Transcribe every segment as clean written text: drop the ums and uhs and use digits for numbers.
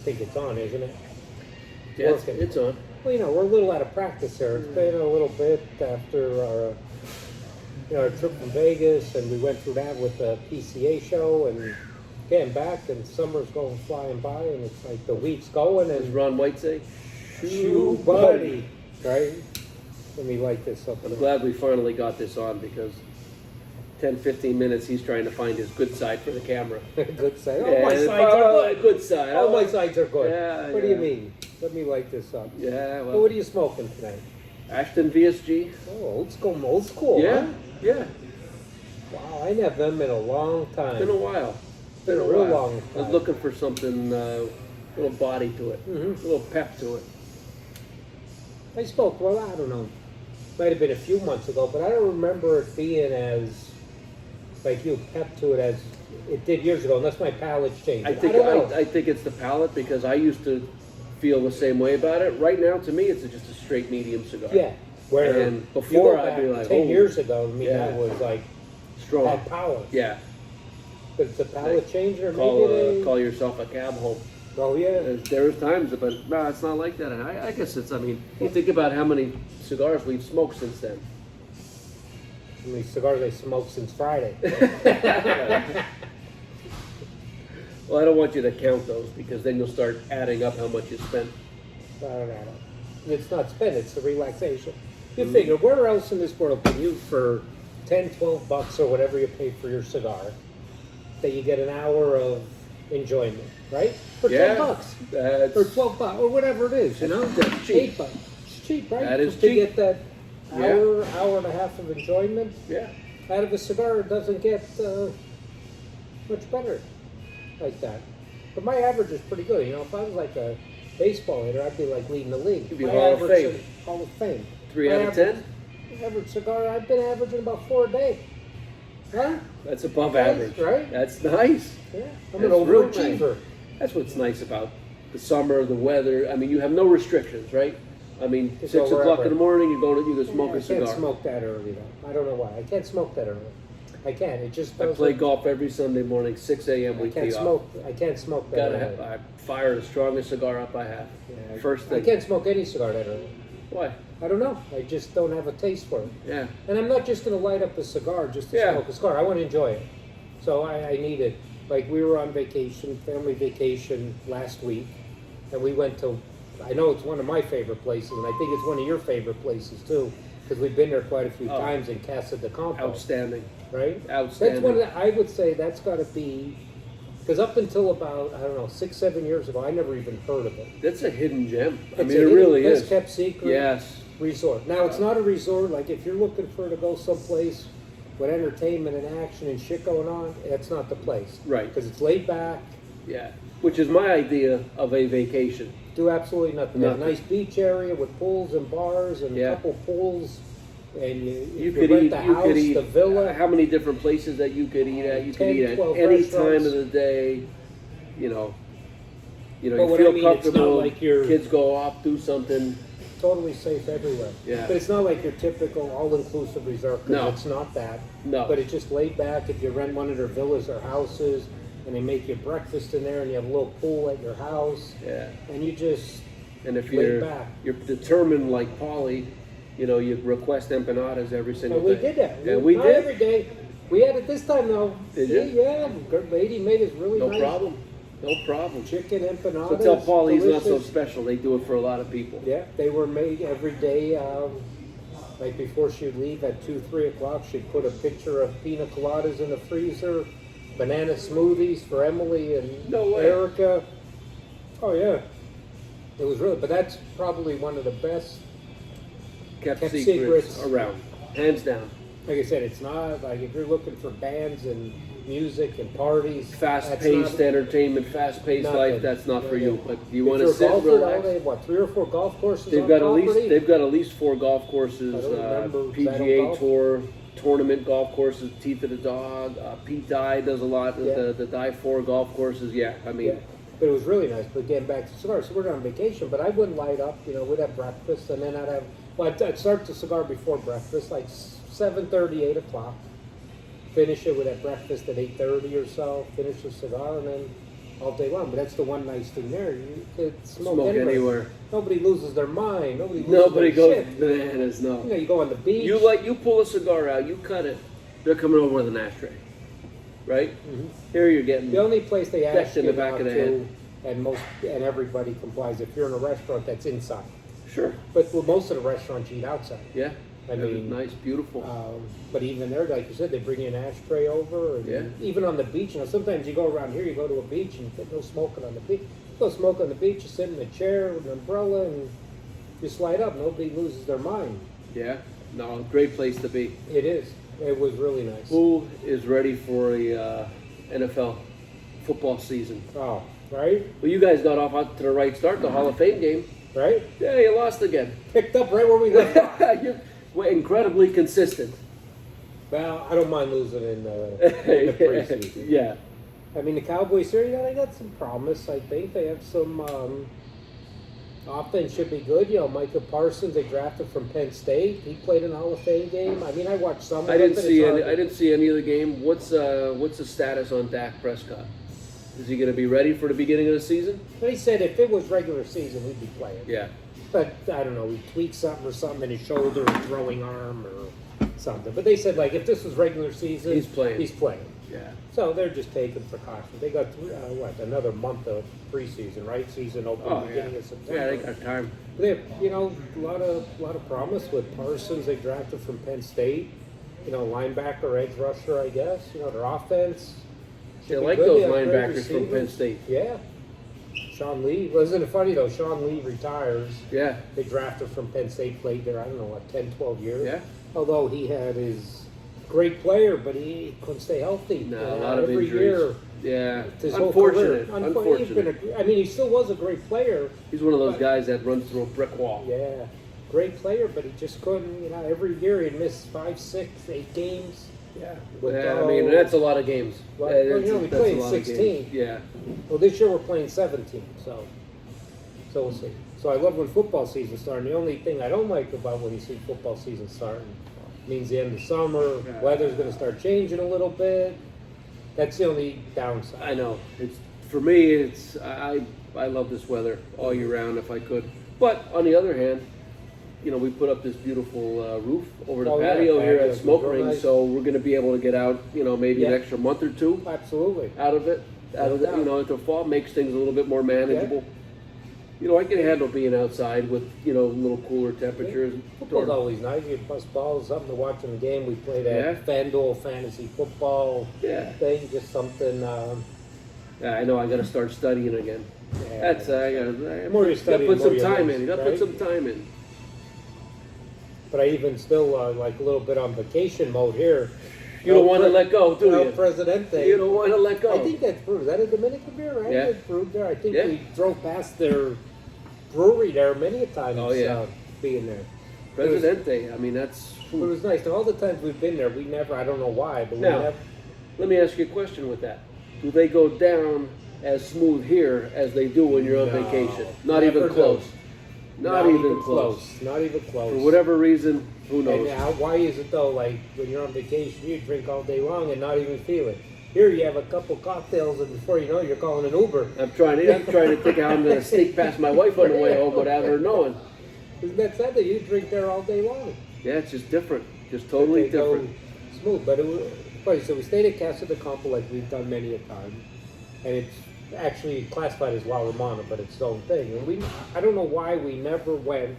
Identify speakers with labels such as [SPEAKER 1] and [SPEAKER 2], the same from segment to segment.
[SPEAKER 1] think it's on, isn't it?
[SPEAKER 2] Yeah,
[SPEAKER 1] Working.
[SPEAKER 2] it's on.
[SPEAKER 1] Well, we're a little out of practice here. It's been a little bit after our trip from Vegas, and we went through that with the PCA show, and getting back, and summer's going flying by, and it's like the week's going,
[SPEAKER 2] As
[SPEAKER 1] and
[SPEAKER 2] Ron White say,
[SPEAKER 1] shoe buddy, right? Let me light this up.
[SPEAKER 2] I'm glad we finally got this on because 10, 15 minutes he's trying to find his good side for the camera.
[SPEAKER 1] Good side. Oh,
[SPEAKER 2] Yeah,
[SPEAKER 1] my sides are good.
[SPEAKER 2] Good side.
[SPEAKER 1] Oh, my sides are good.
[SPEAKER 2] Yeah,
[SPEAKER 1] What do you
[SPEAKER 2] yeah.
[SPEAKER 1] mean? Let me light this up.
[SPEAKER 2] Yeah,
[SPEAKER 1] Well,
[SPEAKER 2] well,
[SPEAKER 1] what are you smoking tonight?
[SPEAKER 2] Ashton VSG.
[SPEAKER 1] Oh, old school,
[SPEAKER 2] Yeah,
[SPEAKER 1] huh?
[SPEAKER 2] yeah.
[SPEAKER 1] Wow, I ain't had them in a long time.
[SPEAKER 2] Been a while.
[SPEAKER 1] Been a real long
[SPEAKER 2] I was
[SPEAKER 1] time.
[SPEAKER 2] looking for something, little body to it,
[SPEAKER 1] Mhm.
[SPEAKER 2] a little pep to it.
[SPEAKER 1] I spoke, well, I don't know. Might have been a few months ago, but I don't remember it being as, like you, pep to it as it did years ago, unless my palate's changed.
[SPEAKER 2] I think
[SPEAKER 1] don't know.
[SPEAKER 2] I think it's the palate because I used to feel the same way about it. Right now, to me, it's just a straight medium cigar.
[SPEAKER 1] Yeah. Where
[SPEAKER 2] And
[SPEAKER 1] you
[SPEAKER 2] before,
[SPEAKER 1] go
[SPEAKER 2] I'd be
[SPEAKER 1] back
[SPEAKER 2] like,
[SPEAKER 1] 10
[SPEAKER 2] oh,
[SPEAKER 1] years ago, I mean,
[SPEAKER 2] yeah.
[SPEAKER 1] that was like,
[SPEAKER 2] strong.
[SPEAKER 1] had power.
[SPEAKER 2] Yeah.
[SPEAKER 1] But it's a palate change, or
[SPEAKER 2] Call,
[SPEAKER 1] maybe they...
[SPEAKER 2] call yourself a cab home.
[SPEAKER 1] Oh, yeah.
[SPEAKER 2] There was times, but no, it's not like that. And I guess it's. I mean, you think about how many cigars we've smoked since then.
[SPEAKER 1] How many cigars I smoked since Friday?
[SPEAKER 2] Well, I don't want you to count those because then you'll start adding up how much you spent.
[SPEAKER 1] I don't know. It's not spent, it's the relaxation. You
[SPEAKER 2] Mm-hmm.
[SPEAKER 1] figure, where else in this world can you, for 10, 12 bucks or whatever you pay for your cigar, that you get an hour of enjoyment, right? For 10 bucks.
[SPEAKER 2] That's,
[SPEAKER 1] Or 12 bucks, or whatever it is,
[SPEAKER 2] That's cheap.
[SPEAKER 1] 8 bucks. It's cheap, right?
[SPEAKER 2] That is
[SPEAKER 1] to
[SPEAKER 2] cheap.
[SPEAKER 1] get that
[SPEAKER 2] Yeah.
[SPEAKER 1] hour and a half of enjoyment
[SPEAKER 2] yeah.
[SPEAKER 1] out of a cigar, it doesn't get much better like that. But my average is pretty good. If I was like a baseball hitter, I'd be like leading the league.
[SPEAKER 2] You'd be
[SPEAKER 1] My
[SPEAKER 2] Hall of
[SPEAKER 1] average
[SPEAKER 2] Fame.
[SPEAKER 1] Hall of Fame.
[SPEAKER 2] 3
[SPEAKER 1] My
[SPEAKER 2] out of 10?
[SPEAKER 1] Average cigar, I've been averaging about 4 a day. Huh?
[SPEAKER 2] That's above
[SPEAKER 1] Nice,
[SPEAKER 2] average.
[SPEAKER 1] right?
[SPEAKER 2] That's nice.
[SPEAKER 1] Yeah. I'm an
[SPEAKER 2] That's real
[SPEAKER 1] overachiever.
[SPEAKER 2] That's what's nice about the summer, the weather. I mean, you have no restrictions, right? I mean,
[SPEAKER 1] Just
[SPEAKER 2] 6
[SPEAKER 1] go
[SPEAKER 2] o'clock
[SPEAKER 1] wherever.
[SPEAKER 2] in the morning, you can smoke
[SPEAKER 1] I
[SPEAKER 2] a cigar.
[SPEAKER 1] can't smoke that early though. I don't know why. I can't smoke that early. I can't. It just
[SPEAKER 2] I
[SPEAKER 1] doesn't.
[SPEAKER 2] play golf every Sunday morning, 6 a.m.
[SPEAKER 1] I
[SPEAKER 2] we
[SPEAKER 1] can't
[SPEAKER 2] tee off.
[SPEAKER 1] smoke. I can't smoke that
[SPEAKER 2] Gotta
[SPEAKER 1] early.
[SPEAKER 2] have, I fire the strongest cigar up I have.
[SPEAKER 1] Yeah,
[SPEAKER 2] First
[SPEAKER 1] I
[SPEAKER 2] thing.
[SPEAKER 1] can't smoke any cigar that early.
[SPEAKER 2] Why?
[SPEAKER 1] I don't know. I just don't have a taste for it.
[SPEAKER 2] Yeah.
[SPEAKER 1] And I'm not just going to light up a cigar just to
[SPEAKER 2] Yeah.
[SPEAKER 1] smoke a cigar. I want to enjoy it. So I need it. Like we were on vacation, family vacation last week, and we went to, I know it's one of my favorite places, and I think it's one of your favorite places too, because we've been there quite a few
[SPEAKER 2] Oh.
[SPEAKER 1] times in Casa de Campo,
[SPEAKER 2] Outstanding.
[SPEAKER 1] right?
[SPEAKER 2] Outstanding.
[SPEAKER 1] That's one of the, I would say that's got to be, because up until about, I don't know, 6, 7 years ago, I never even heard of it.
[SPEAKER 2] That's a hidden gem. I
[SPEAKER 1] It's
[SPEAKER 2] mean,
[SPEAKER 1] a
[SPEAKER 2] it
[SPEAKER 1] hidden,
[SPEAKER 2] really
[SPEAKER 1] best
[SPEAKER 2] is.
[SPEAKER 1] kept secret
[SPEAKER 2] Yes.
[SPEAKER 1] resort. Now it's not a resort. Like if you're looking for to go someplace with entertainment and action and shit going on, that's not the place.
[SPEAKER 2] Right.
[SPEAKER 1] Because it's laid back.
[SPEAKER 2] Yeah. Which is my idea of a vacation.
[SPEAKER 1] Do absolutely nothing. There's a
[SPEAKER 2] Nothing.
[SPEAKER 1] nice beach area with pools and bars and
[SPEAKER 2] Yeah.
[SPEAKER 1] a couple pools. And
[SPEAKER 2] You
[SPEAKER 1] if
[SPEAKER 2] could
[SPEAKER 1] rent
[SPEAKER 2] eat.
[SPEAKER 1] the
[SPEAKER 2] You
[SPEAKER 1] house,
[SPEAKER 2] could eat.
[SPEAKER 1] the villa.
[SPEAKER 2] How many different places that you could eat at? You could
[SPEAKER 1] 10,
[SPEAKER 2] eat at
[SPEAKER 1] 12
[SPEAKER 2] any time
[SPEAKER 1] restaurants.
[SPEAKER 2] of the day. You know.
[SPEAKER 1] But
[SPEAKER 2] You
[SPEAKER 1] what
[SPEAKER 2] feel
[SPEAKER 1] I mean, it's not
[SPEAKER 2] comfortable.
[SPEAKER 1] like you're-
[SPEAKER 2] Kids go off, do something.
[SPEAKER 1] Totally safe everywhere.
[SPEAKER 2] Yeah.
[SPEAKER 1] But it's not like your typical all-inclusive resort. 'Cause
[SPEAKER 2] No.
[SPEAKER 1] it's not that.
[SPEAKER 2] No.
[SPEAKER 1] But it's just laid back. If you rent one of their villas or houses, and they make you breakfast in there, and you have a little pool at your house,
[SPEAKER 2] Yeah.
[SPEAKER 1] and you just
[SPEAKER 2] And if
[SPEAKER 1] laid
[SPEAKER 2] you're
[SPEAKER 1] back.
[SPEAKER 2] determined like Paulie, you request empanadas every single
[SPEAKER 1] And we
[SPEAKER 2] day.
[SPEAKER 1] did that.
[SPEAKER 2] Yeah, we
[SPEAKER 1] Not
[SPEAKER 2] did.
[SPEAKER 1] every day. We had it this time though.
[SPEAKER 2] Did you?
[SPEAKER 1] Yeah, good lady made us really
[SPEAKER 2] No
[SPEAKER 1] nice
[SPEAKER 2] problem. No problem.
[SPEAKER 1] chicken empanadas.
[SPEAKER 2] So tell Paulie he's not so
[SPEAKER 1] delicious.
[SPEAKER 2] special. They do it for a lot of people.
[SPEAKER 1] Yeah, they were made every day. Like before she'd leave at 2, 3 o'clock, she'd put a picture of pina coladas in the freezer, banana smoothies for Emily and
[SPEAKER 2] No way.
[SPEAKER 1] Erica. Oh yeah, it was really. But that's probably one of the best.
[SPEAKER 2] Kept
[SPEAKER 1] Kept
[SPEAKER 2] secrets
[SPEAKER 1] secrets.
[SPEAKER 2] around. Hands down.
[SPEAKER 1] Like I said, it's not like if you're looking for bands and music and parties. that's
[SPEAKER 2] Fast-paced
[SPEAKER 1] not-
[SPEAKER 2] entertainment, fast-paced
[SPEAKER 1] Nothing.
[SPEAKER 2] life. That's not for you.
[SPEAKER 1] Nothing.
[SPEAKER 2] But you
[SPEAKER 1] If
[SPEAKER 2] want
[SPEAKER 1] you're
[SPEAKER 2] to
[SPEAKER 1] a
[SPEAKER 2] sit,
[SPEAKER 1] golfer,
[SPEAKER 2] relax.
[SPEAKER 1] they have, what, 3 or 4 golf courses
[SPEAKER 2] They've
[SPEAKER 1] on
[SPEAKER 2] got
[SPEAKER 1] property?
[SPEAKER 2] at least 4 golf courses.
[SPEAKER 1] I don't remember.
[SPEAKER 2] PGA
[SPEAKER 1] Golf.
[SPEAKER 2] Tour tournament golf courses. Teeth of the Dog. Pete Dye does a lot.
[SPEAKER 1] Yeah.
[SPEAKER 2] The Dye 4 golf courses. Yeah, I mean,
[SPEAKER 1] Yeah, but it was really nice. But getting back to cigars, so we're on vacation, but I wouldn't light up. We'd have breakfast, and then I'd start the cigar before breakfast, like 7:30, 8 o'clock. Finish it with that breakfast at 8:30 or so. Finish the cigar, and then all day long. But that's the one nice thing there. You could smoke,
[SPEAKER 2] Smoke anywhere.
[SPEAKER 1] Nobody loses their mind. Nobody
[SPEAKER 2] Nobody
[SPEAKER 1] loses their
[SPEAKER 2] goes
[SPEAKER 1] shit.
[SPEAKER 2] bananas. No.
[SPEAKER 1] You know, you go on the beach.
[SPEAKER 2] You pull a cigar out, you cut it. They're coming over with an ashtray, right?
[SPEAKER 1] Mhm.
[SPEAKER 2] Here you're getting
[SPEAKER 1] The only place they
[SPEAKER 2] Decked
[SPEAKER 1] ask
[SPEAKER 2] in
[SPEAKER 1] you
[SPEAKER 2] the back
[SPEAKER 1] not
[SPEAKER 2] of the
[SPEAKER 1] to,
[SPEAKER 2] head.
[SPEAKER 1] and everybody complies, if you're in a restaurant that's inside.
[SPEAKER 2] sure.
[SPEAKER 1] But well, most of the restaurants you eat outside.
[SPEAKER 2] Yeah.
[SPEAKER 1] I
[SPEAKER 2] That was
[SPEAKER 1] mean,
[SPEAKER 2] nice, beautiful.
[SPEAKER 1] But even there, like you said, they bring you an ashtray over. And
[SPEAKER 2] Yeah.
[SPEAKER 1] even on the beach, you know, sometimes you go around here, you go to a beach and you no smoking on the beach. You go smoke on the beach, you sit in a chair with an umbrella and you slide up. Nobody loses their mind.
[SPEAKER 2] Yeah. No, great place to be.
[SPEAKER 1] It is. It was really nice.
[SPEAKER 2] Who is ready for a NFL football season?
[SPEAKER 1] Oh, right?
[SPEAKER 2] Well, you guys got off out to the right start, the Hall of Fame game.
[SPEAKER 1] Right?
[SPEAKER 2] Yeah, you lost again.
[SPEAKER 1] Picked up right where we left off.
[SPEAKER 2] You were incredibly consistent.
[SPEAKER 1] Well, I don't mind losing in the preseason.
[SPEAKER 2] Yeah.
[SPEAKER 1] I mean, the Cowboys here, you know, they got some promise. I think they have some offense should be good. You know, Micah Parsons, they drafted from Penn State. He played in the Hall of Fame game. I mean, I watched some.
[SPEAKER 2] I didn't see any. I didn't see any of the game. What's the status on Dak Prescott? Is he going to be ready for the beginning of the season?
[SPEAKER 1] But he said if it was regular season, we'd be playing.
[SPEAKER 2] Yeah.
[SPEAKER 1] But I don't know, he tweaked something or something in his shoulder, or throwing arm, or something. But they said like if this was regular season,
[SPEAKER 2] He's playing.
[SPEAKER 1] He's playing.
[SPEAKER 2] Yeah.
[SPEAKER 1] So they're just taking precautions. They got another month of preseason, right? Season open beginning of September.
[SPEAKER 2] Yeah, they got time.
[SPEAKER 1] They have, you know, a lot of promise with Parsons. They drafted from Penn State. You know, linebacker, edge rusher, I guess. You know, their offense.
[SPEAKER 2] They
[SPEAKER 1] should be
[SPEAKER 2] like
[SPEAKER 1] good.
[SPEAKER 2] those
[SPEAKER 1] They have great
[SPEAKER 2] linebackers from Penn
[SPEAKER 1] receivers.
[SPEAKER 2] State.
[SPEAKER 1] Yeah. Sean Lee. Wasn't it funny though? Sean Lee retires.
[SPEAKER 2] Yeah.
[SPEAKER 1] They drafted from Penn State, played there, I don't know, what, 10, 12 years?
[SPEAKER 2] Yeah.
[SPEAKER 1] Although he had his great player, but he couldn't stay healthy.
[SPEAKER 2] No,
[SPEAKER 1] You
[SPEAKER 2] a
[SPEAKER 1] know,
[SPEAKER 2] lot of
[SPEAKER 1] every
[SPEAKER 2] injuries.
[SPEAKER 1] year,
[SPEAKER 2] Yeah.
[SPEAKER 1] his whole
[SPEAKER 2] Unfortunate.
[SPEAKER 1] career.
[SPEAKER 2] Unfortunate.
[SPEAKER 1] I mean, he still was a great player.
[SPEAKER 2] He's one of those guys that runs through a brick wall.
[SPEAKER 1] Yeah, great player, but he just couldn't, you know, every year he'd miss 5, 6, 8 games.
[SPEAKER 2] Yeah.
[SPEAKER 1] With
[SPEAKER 2] Yeah, I mean, that's a lot of games.
[SPEAKER 1] Well,
[SPEAKER 2] Yeah,
[SPEAKER 1] you know, we
[SPEAKER 2] that's
[SPEAKER 1] played
[SPEAKER 2] a lot of
[SPEAKER 1] 16.
[SPEAKER 2] games. Yeah.
[SPEAKER 1] Well, this year we're playing 17, so we'll see. So I love when football season starting. The only thing I don't like about when you see football season starting means the end of summer,
[SPEAKER 2] Yeah.
[SPEAKER 1] weather's going to start changing a little bit. That's the only downside.
[SPEAKER 2] I know. It's for me. It's I love this weather all year round if I could. But on the other hand, you know, we put up this beautiful roof over the
[SPEAKER 1] Oh, yeah,
[SPEAKER 2] patio here
[SPEAKER 1] patio.
[SPEAKER 2] at Smoke
[SPEAKER 1] Real
[SPEAKER 2] Ring,
[SPEAKER 1] nice.
[SPEAKER 2] so we're going to be able to get out. You know, maybe an
[SPEAKER 1] Yeah.
[SPEAKER 2] extra month or two
[SPEAKER 1] Absolutely.
[SPEAKER 2] out of it. You know, into fall makes things a little bit more manageable. You know, I can handle being outside with, you know, a little cooler temperatures.
[SPEAKER 1] Football's always nice. You bust balls, something to watch in the game. We played
[SPEAKER 2] Yeah.
[SPEAKER 1] at FanDuel Fantasy Football
[SPEAKER 2] Yeah.
[SPEAKER 1] thing, just something.
[SPEAKER 2] Yeah, I know. I got to start studying again.
[SPEAKER 1] Yeah.
[SPEAKER 2] That's I got
[SPEAKER 1] The more you
[SPEAKER 2] to
[SPEAKER 1] study,
[SPEAKER 2] put
[SPEAKER 1] the more
[SPEAKER 2] some
[SPEAKER 1] you
[SPEAKER 2] time
[SPEAKER 1] lose,
[SPEAKER 2] in. You got to
[SPEAKER 1] right?
[SPEAKER 2] put some time in.
[SPEAKER 1] But I even still like a little bit on vacation mode here.
[SPEAKER 2] You don't want to let go, do
[SPEAKER 1] El
[SPEAKER 2] you?
[SPEAKER 1] Presidente.
[SPEAKER 2] You don't want to let go.
[SPEAKER 1] I think that's brewed. Is that a Dominican beer, right?
[SPEAKER 2] Yeah.
[SPEAKER 1] It's brewed there. I think
[SPEAKER 2] Yeah.
[SPEAKER 1] we drove past their brewery there many a time.
[SPEAKER 2] Oh, yeah.
[SPEAKER 1] Being there.
[SPEAKER 2] Presidente. I mean, that's.
[SPEAKER 1] It was nice. And all the times we've been there, we never, I don't know why, but we
[SPEAKER 2] Now,
[SPEAKER 1] never.
[SPEAKER 2] let me ask you a question with that. Do they go down as smooth here as they do when you're on
[SPEAKER 1] No,
[SPEAKER 2] vacation? Not
[SPEAKER 1] never
[SPEAKER 2] even close.
[SPEAKER 1] do.
[SPEAKER 2] Not even close.
[SPEAKER 1] Not even close.
[SPEAKER 2] For whatever reason, who
[SPEAKER 1] And
[SPEAKER 2] knows?
[SPEAKER 1] now, why is it though? Like when you're on vacation, you drink all day long and not even feel it. Here, you have a couple cocktails, and before you know it, you're calling an Uber.
[SPEAKER 2] I'm trying to think how I'm going to sneak past my wife on the way home without her knowing.
[SPEAKER 1] Isn't that sad that you drink there all day long?
[SPEAKER 2] Yeah, it's just different. Just totally
[SPEAKER 1] They go
[SPEAKER 2] different.
[SPEAKER 1] smooth, but it was funny. So we stayed at Casa de Campo like we've done many a time, and it's actually classified as La Romana, but it's its own thing. And I don't know why we never went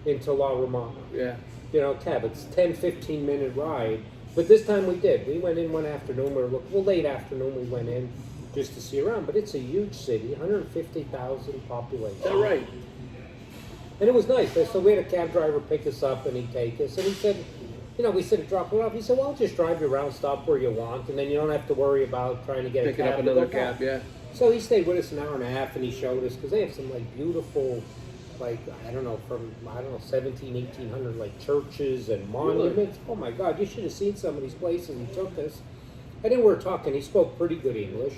[SPEAKER 1] into La Romana.
[SPEAKER 2] Yeah.
[SPEAKER 1] You know, cab, it's 10, 15-minute ride, but this time we did. We went in one afternoon, late afternoon we went in just to see around, but it's a huge city, 150,000 population.
[SPEAKER 2] Is that right?
[SPEAKER 1] And it was nice. So we had a cab driver pick us up and he'd take us. And he said, you know, we said drop it off. He said, well, I'll just drive you around, stop where you want, and then you don't have to worry about trying to get
[SPEAKER 2] Picking
[SPEAKER 1] a cab.
[SPEAKER 2] up
[SPEAKER 1] to
[SPEAKER 2] another
[SPEAKER 1] go back."
[SPEAKER 2] cab, yeah.
[SPEAKER 1] So he stayed with us an hour and a half and he showed us, because they have some like beautiful, like, I don't know, 17, 1800, like churches and monuments. Oh my God, you should have seen some of these places he took us. And then we were talking, he spoke pretty good English.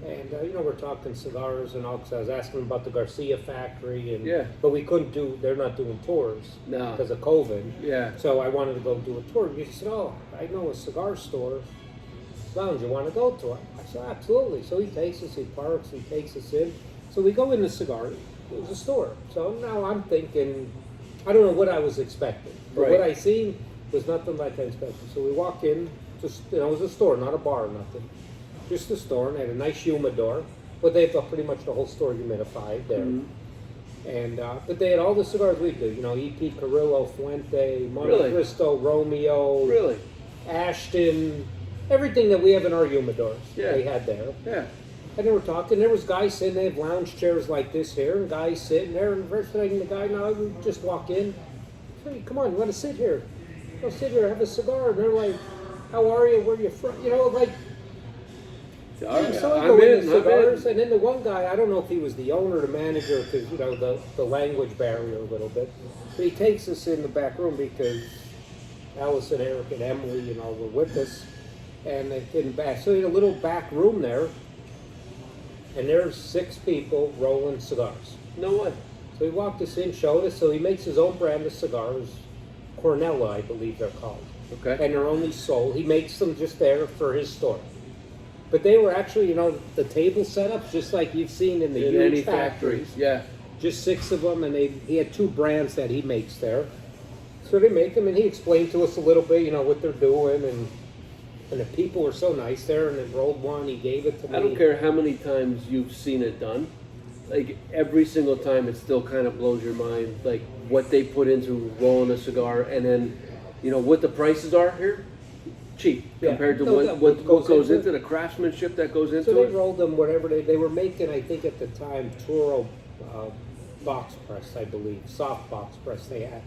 [SPEAKER 1] And, you know, we're talking cigars and all, because I was asking him about the Garcia factory. And,
[SPEAKER 2] Yeah.
[SPEAKER 1] But we couldn't they're not doing tours
[SPEAKER 2] No.
[SPEAKER 1] because of COVID.
[SPEAKER 2] Yeah.
[SPEAKER 1] So I wanted to go do a tour. And he said, oh, I know a cigar store. Lounge, you want to go to it? I said, absolutely. So he takes us, he parks, he takes us in. So we go in the cigar. It was a store. So now I'm thinking, I don't know what I was expecting. But what
[SPEAKER 2] Right.
[SPEAKER 1] I seen was nothing like I expected. So we walk in, just, it was a store, not a bar or nothing. Just a store, and they had a nice humidor. But they have pretty much the whole store humidified there.
[SPEAKER 2] Mhm.
[SPEAKER 1] And but they had all the cigars we do, E.P. Carrillo, Fuente, Monte
[SPEAKER 2] Really?
[SPEAKER 1] Cristo, Romeo,
[SPEAKER 2] Really?
[SPEAKER 1] Ashton, everything that we have in our humidors.
[SPEAKER 2] Yeah.
[SPEAKER 1] They had there.
[SPEAKER 2] Yeah.
[SPEAKER 1] And they were talking. There was guys sitting. They have lounge chairs like this here, and guys sitting there. And the first thing the guy, no, we just walk in. Hey, come on, you want to sit here? Go sit here, have a cigar. And they're like, "How are you? Where you from?" Like.
[SPEAKER 2] All right.
[SPEAKER 1] So I
[SPEAKER 2] I'm
[SPEAKER 1] go in
[SPEAKER 2] in.
[SPEAKER 1] the
[SPEAKER 2] I'm
[SPEAKER 1] cigars,
[SPEAKER 2] in.
[SPEAKER 1] and then the one guy, I don't know if he was the owner or the manager, because the language barrier a little bit. But he takes us in the back room because Alice and Eric and Emily, were with us, and they didn't back. So he had a little back room there, and there's 6 people rolling cigars.
[SPEAKER 2] No way.
[SPEAKER 1] So he walked us in, showed us. So he makes his own brand of cigars, Cornella, I believe they're called,
[SPEAKER 2] Okay.
[SPEAKER 1] and they're only sold. He makes them just there for his store. But they were actually, the table setups, just like you've seen in the
[SPEAKER 2] In
[SPEAKER 1] huge
[SPEAKER 2] any
[SPEAKER 1] factories.
[SPEAKER 2] Yeah.
[SPEAKER 1] Just 6 of them, and he had 2 brands that he makes there. So they make them, and he explained to us a little bit, what they're doing, and the people were so nice there, and they rolled one, he gave it to me.
[SPEAKER 2] I don't care how many times you've seen it done. Like every single time, it still kind of blows your mind. Like what they put into rolling a cigar, and then, what the prices are here. Cheap
[SPEAKER 1] Yeah.
[SPEAKER 2] compared to
[SPEAKER 1] No,
[SPEAKER 2] what goes
[SPEAKER 1] into
[SPEAKER 2] into the craftsmanship that goes into
[SPEAKER 1] So they
[SPEAKER 2] it.
[SPEAKER 1] rolled them whatever they were making. I think at the time Toro box press, I believe, soft box press they had.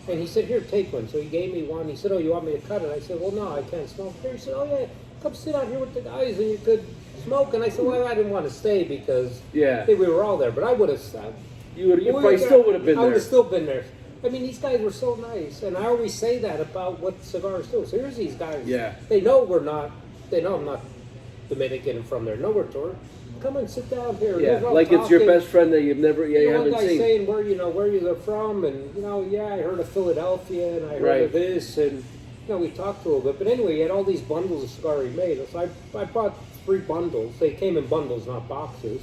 [SPEAKER 1] And he said, "Here, take one." So he gave me one. He said, "Oh, you want me to cut it?" I said, "Well, no, I can't smoke." He said, "Oh yeah, come sit out here with the guys and you could smoke." And I said, "Well, I didn't want to stay because
[SPEAKER 2] Yeah.
[SPEAKER 1] I think we were all there, but I would have stopped."
[SPEAKER 2] You probably still would have been
[SPEAKER 1] I would
[SPEAKER 2] there.
[SPEAKER 1] have still been there. I mean, these guys were so nice, and I always say that about what cigars do. So here's these guys.
[SPEAKER 2] Yeah.
[SPEAKER 1] They know we're not. They know I'm not Dominican and from there. No, we're tour. Come and sit down here.
[SPEAKER 2] Yeah,
[SPEAKER 1] We're all
[SPEAKER 2] like it's your
[SPEAKER 1] talking.
[SPEAKER 2] best friend that you've never, you
[SPEAKER 1] One
[SPEAKER 2] haven't
[SPEAKER 1] guy
[SPEAKER 2] seen.
[SPEAKER 1] saying where you're from, and yeah, I heard of Philadelphia, and I heard
[SPEAKER 2] Right.
[SPEAKER 1] of this, and we talked a little bit. But anyway, he had all these bundles of cigar he made. So I bought 3 bundles. They came in bundles, not boxes,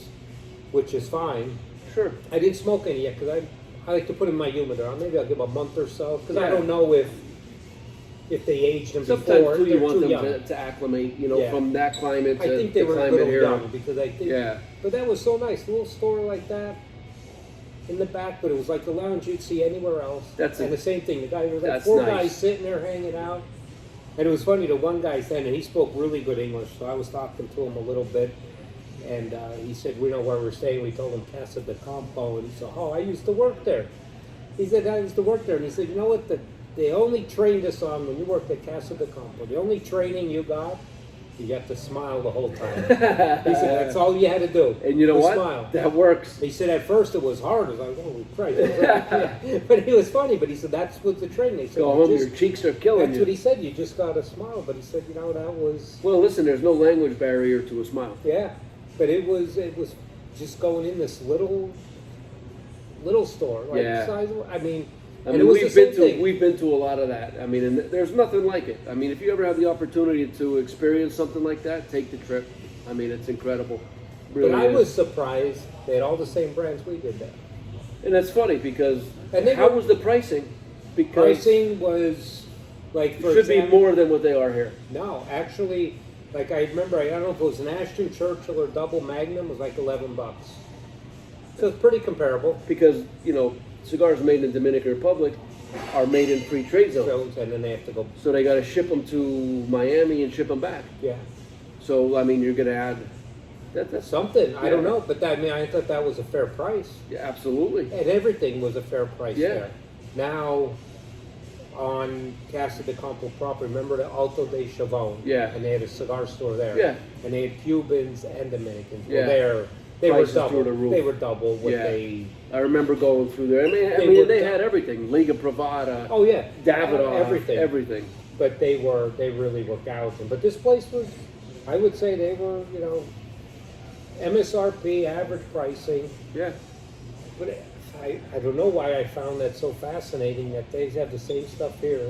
[SPEAKER 1] which is fine.
[SPEAKER 2] Sure.
[SPEAKER 1] I didn't smoke any yet because I like to put in my humidor. Maybe I'll give them a month or so because I
[SPEAKER 2] Yeah.
[SPEAKER 1] don't know if they aged them
[SPEAKER 2] Sometimes
[SPEAKER 1] before.
[SPEAKER 2] too, you
[SPEAKER 1] They're
[SPEAKER 2] want
[SPEAKER 1] too
[SPEAKER 2] them
[SPEAKER 1] young.
[SPEAKER 2] to acclimate,
[SPEAKER 1] Yeah.
[SPEAKER 2] from that climate to
[SPEAKER 1] I think they
[SPEAKER 2] the
[SPEAKER 1] were a
[SPEAKER 2] climate
[SPEAKER 1] little
[SPEAKER 2] here.
[SPEAKER 1] young because I think.
[SPEAKER 2] Yeah.
[SPEAKER 1] But that was so nice, a little store like that in the back. But it was like the lounge you'd see anywhere else.
[SPEAKER 2] That's
[SPEAKER 1] and
[SPEAKER 2] it.
[SPEAKER 1] the same thing. The guy was like
[SPEAKER 2] That's
[SPEAKER 1] 4
[SPEAKER 2] nice.
[SPEAKER 1] guys sitting there hanging out. And it was funny. The one guy then, and he spoke really good English, so I was talking to him a little bit. And he said, "We know where we're staying." We told him Casa de Campo, and he said, "Oh, I used to work there." He said, "I used to work there," and he said, "You know what? They only trained us on when you worked at Casa de Campo. The only training you got to smile the whole time." He said, "That's all you had to do."
[SPEAKER 2] And you know
[SPEAKER 1] was
[SPEAKER 2] what?
[SPEAKER 1] Smile.
[SPEAKER 2] That works.
[SPEAKER 1] He said, "At first it was hard." I was like, "Holy Christ!" Yeah. But it was funny. But he said, "That's what the training." He said,
[SPEAKER 2] Go
[SPEAKER 1] "You
[SPEAKER 2] home,
[SPEAKER 1] just-
[SPEAKER 2] your cheeks are killing
[SPEAKER 1] That's
[SPEAKER 2] you.
[SPEAKER 1] what he said. You just got to smile." But he said, that was.
[SPEAKER 2] Well, listen, there's no language barrier to a smile.
[SPEAKER 1] Yeah, but it was just going in this little store. Like
[SPEAKER 2] Yeah.
[SPEAKER 1] size, I mean,
[SPEAKER 2] I
[SPEAKER 1] and
[SPEAKER 2] mean,
[SPEAKER 1] it was the
[SPEAKER 2] we've
[SPEAKER 1] same
[SPEAKER 2] been to
[SPEAKER 1] thing.
[SPEAKER 2] we've been to a lot of that. I mean, and there's nothing like it. I mean, if you ever have the opportunity to experience something like that, take the trip. I mean, it's incredible. Really
[SPEAKER 1] But I
[SPEAKER 2] is.
[SPEAKER 1] was surprised they had all the same brands we did there.
[SPEAKER 2] And that's funny because
[SPEAKER 1] And they
[SPEAKER 2] how
[SPEAKER 1] were-
[SPEAKER 2] was the pricing? Because
[SPEAKER 1] Pricing was like
[SPEAKER 2] it
[SPEAKER 1] for
[SPEAKER 2] should be
[SPEAKER 1] example,
[SPEAKER 2] more than what they are here.
[SPEAKER 1] No, actually, like I remember, I don't know if it was an Ashton Churchill or Double Magnum, was like $11. So it's pretty comparable.
[SPEAKER 2] Because cigars made in the Dominican Republic are made in free trade zones,
[SPEAKER 1] Jones, and then they have to go.
[SPEAKER 2] so they got to ship them to Miami and ship them back.
[SPEAKER 1] Yeah,
[SPEAKER 2] So I mean, you're going to add that's
[SPEAKER 1] something. I
[SPEAKER 2] Yeah.
[SPEAKER 1] don't know, but I thought that was a fair price.
[SPEAKER 2] yeah, absolutely.
[SPEAKER 1] And everything was a fair price
[SPEAKER 2] Yeah.
[SPEAKER 1] there. Now, on Casa de Campo property, remember the Alto de Chavon?
[SPEAKER 2] Yeah.
[SPEAKER 1] And they had a cigar store there.
[SPEAKER 2] Yeah.
[SPEAKER 1] And they had Cubans and Dominicans.
[SPEAKER 2] Yeah.
[SPEAKER 1] Well, they were
[SPEAKER 2] Prices
[SPEAKER 1] double.
[SPEAKER 2] through the roof.
[SPEAKER 1] They were double what
[SPEAKER 2] Yeah.
[SPEAKER 1] they.
[SPEAKER 2] I remember going through there. I
[SPEAKER 1] They
[SPEAKER 2] mean,
[SPEAKER 1] were
[SPEAKER 2] they
[SPEAKER 1] done.
[SPEAKER 2] had everything: Liga Privada,
[SPEAKER 1] Oh yeah.
[SPEAKER 2] Davidoff,
[SPEAKER 1] Everything.
[SPEAKER 2] everything.
[SPEAKER 1] But they really were gouging. But this place was, I would say they were, MSRP, average pricing.
[SPEAKER 2] Yeah,
[SPEAKER 1] But I don't know why I found that so fascinating that they have the same stuff here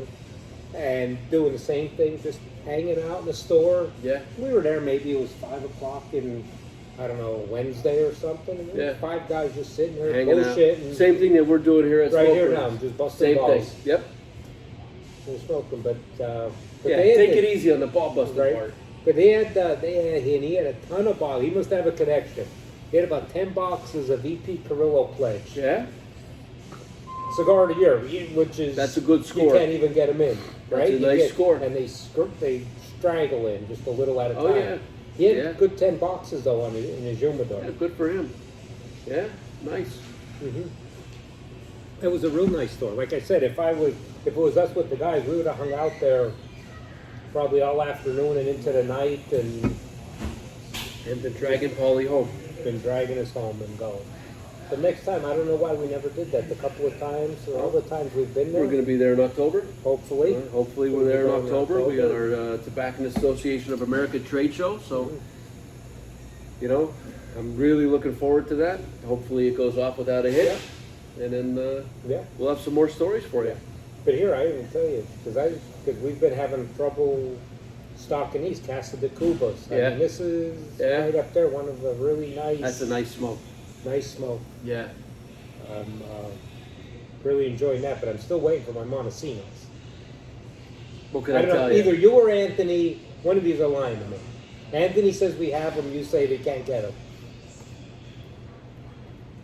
[SPEAKER 1] and doing the same thing, just hanging out in the store.
[SPEAKER 2] Yeah.
[SPEAKER 1] We were there, maybe it was 5 o'clock in, I don't know, Wednesday or something. And there was
[SPEAKER 2] Yeah.
[SPEAKER 1] 5 guys just sitting there
[SPEAKER 2] Hanging out.
[SPEAKER 1] bullshitting.
[SPEAKER 2] Same thing that we're doing here at
[SPEAKER 1] Right
[SPEAKER 2] Smoke
[SPEAKER 1] here
[SPEAKER 2] Ring.
[SPEAKER 1] now, just busting
[SPEAKER 2] Same
[SPEAKER 1] balls.
[SPEAKER 2] thing. Yep.
[SPEAKER 1] We're smoking, but
[SPEAKER 2] Yeah.
[SPEAKER 1] they had
[SPEAKER 2] Take
[SPEAKER 1] the-
[SPEAKER 2] it easy on the ball busting
[SPEAKER 1] Right.
[SPEAKER 2] part.
[SPEAKER 1] But he had a ton of bottles. He must have a connection. He had about 10 boxes of EP Carrillo Pledge.
[SPEAKER 2] Yeah.
[SPEAKER 1] Cigar of the year, which is
[SPEAKER 2] That's a good
[SPEAKER 1] You
[SPEAKER 2] score.
[SPEAKER 1] can't even get them in, right?
[SPEAKER 2] a
[SPEAKER 1] You
[SPEAKER 2] nice score.
[SPEAKER 1] And they strangle in just a little at a
[SPEAKER 2] Oh,
[SPEAKER 1] time.
[SPEAKER 2] yeah.
[SPEAKER 1] He had
[SPEAKER 2] Yeah.
[SPEAKER 1] good 10 boxes though in his humidor.
[SPEAKER 2] Yeah. Good for him. Yeah. Nice.
[SPEAKER 1] It was a real nice store. Like I said, if it was us with the guys, we would have hung out there probably all afternoon and into the night and
[SPEAKER 2] And dragging Paulie home.
[SPEAKER 1] been dragging us home and going. But next time, I don't know why we never did that. The couple of times, or all the times we've been there,
[SPEAKER 2] We're going to be there in October.
[SPEAKER 1] hopefully.
[SPEAKER 2] Hopefully we're there in October. We got our Tobacconist Association of America trade show. So, you know, I'm really looking forward to that. Hopefully it goes off without a hitch. And then
[SPEAKER 1] Yeah.
[SPEAKER 2] we'll have some more stories for you.
[SPEAKER 1] But here, I even tell you, because we've been having trouble stocking these Casa de Cubas. I
[SPEAKER 2] Yeah.
[SPEAKER 1] mean, this is
[SPEAKER 2] Yeah.
[SPEAKER 1] right up there, one of the really
[SPEAKER 2] That's a nice smoke.
[SPEAKER 1] nice smoke.
[SPEAKER 2] Yeah.
[SPEAKER 1] I'm really enjoying that, but I'm still waiting for my Montesinos.
[SPEAKER 2] What can
[SPEAKER 1] I
[SPEAKER 2] I,
[SPEAKER 1] don't know,
[SPEAKER 2] tell you?
[SPEAKER 1] either you or Anthony, one of these are lying to me. Anthony says we have them, you say they can't get them.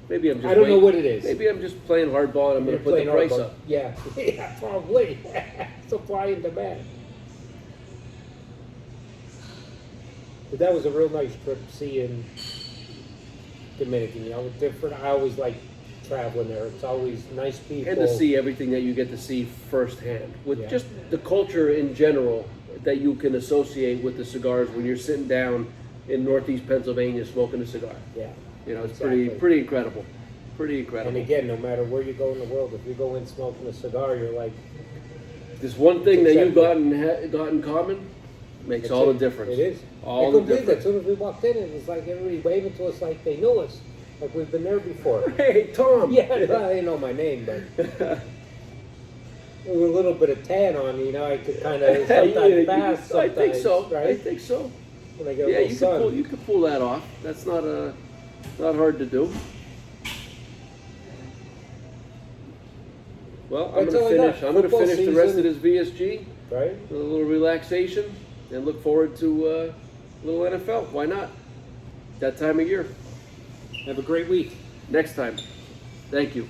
[SPEAKER 2] Maybe I'm just.
[SPEAKER 1] I don't know
[SPEAKER 2] waiting.
[SPEAKER 1] what it is.
[SPEAKER 2] Maybe I'm just playing hardball and I'm going to put the price up.
[SPEAKER 1] Yeah, yeah, probably. Supply and demand. But that was a real nice trip seeing Dominican. You know, different. I always like traveling there. It's always nice people.
[SPEAKER 2] And to see everything that you get to see firsthand, with
[SPEAKER 1] Yeah.
[SPEAKER 2] just the culture in general that you can associate with the cigars when you're sitting down in Northeast Pennsylvania smoking a cigar.
[SPEAKER 1] Yeah.
[SPEAKER 2] You know, it's
[SPEAKER 1] Exactly.
[SPEAKER 2] pretty incredible. Pretty incredible.
[SPEAKER 1] And again, no matter where you go in the world, if you go in smoking a cigar, you're like,
[SPEAKER 2] This one thing that you
[SPEAKER 1] Exactly.
[SPEAKER 2] got in common makes
[SPEAKER 1] it's
[SPEAKER 2] all
[SPEAKER 1] it.
[SPEAKER 2] the difference.
[SPEAKER 1] It is.
[SPEAKER 2] All
[SPEAKER 1] I
[SPEAKER 2] the
[SPEAKER 1] couldn't believe it.
[SPEAKER 2] difference.
[SPEAKER 1] As soon as we walked in, it was like everybody waving to us like they knew us, like we've been there before.
[SPEAKER 2] Hey, Tom.
[SPEAKER 1] Yeah, I didn't know my name, but with a little bit of tan on, you know, I could kind of sometimes pass.
[SPEAKER 2] I think
[SPEAKER 1] Sometimes,
[SPEAKER 2] so.
[SPEAKER 1] right?
[SPEAKER 2] I think so.
[SPEAKER 1] When I get a
[SPEAKER 2] Yeah,
[SPEAKER 1] little
[SPEAKER 2] you
[SPEAKER 1] sun.
[SPEAKER 2] can pull that off. That's not hard to do. Well, I'm
[SPEAKER 1] That's all
[SPEAKER 2] gonna
[SPEAKER 1] I got.
[SPEAKER 2] finish. I'm gonna
[SPEAKER 1] Football
[SPEAKER 2] finish the rest
[SPEAKER 1] season.
[SPEAKER 2] of this VSG
[SPEAKER 1] Right?
[SPEAKER 2] with a little relaxation and look forward to a little NFL. Why not? That time of year.
[SPEAKER 1] Have a great week.
[SPEAKER 2] Next time. Thank you.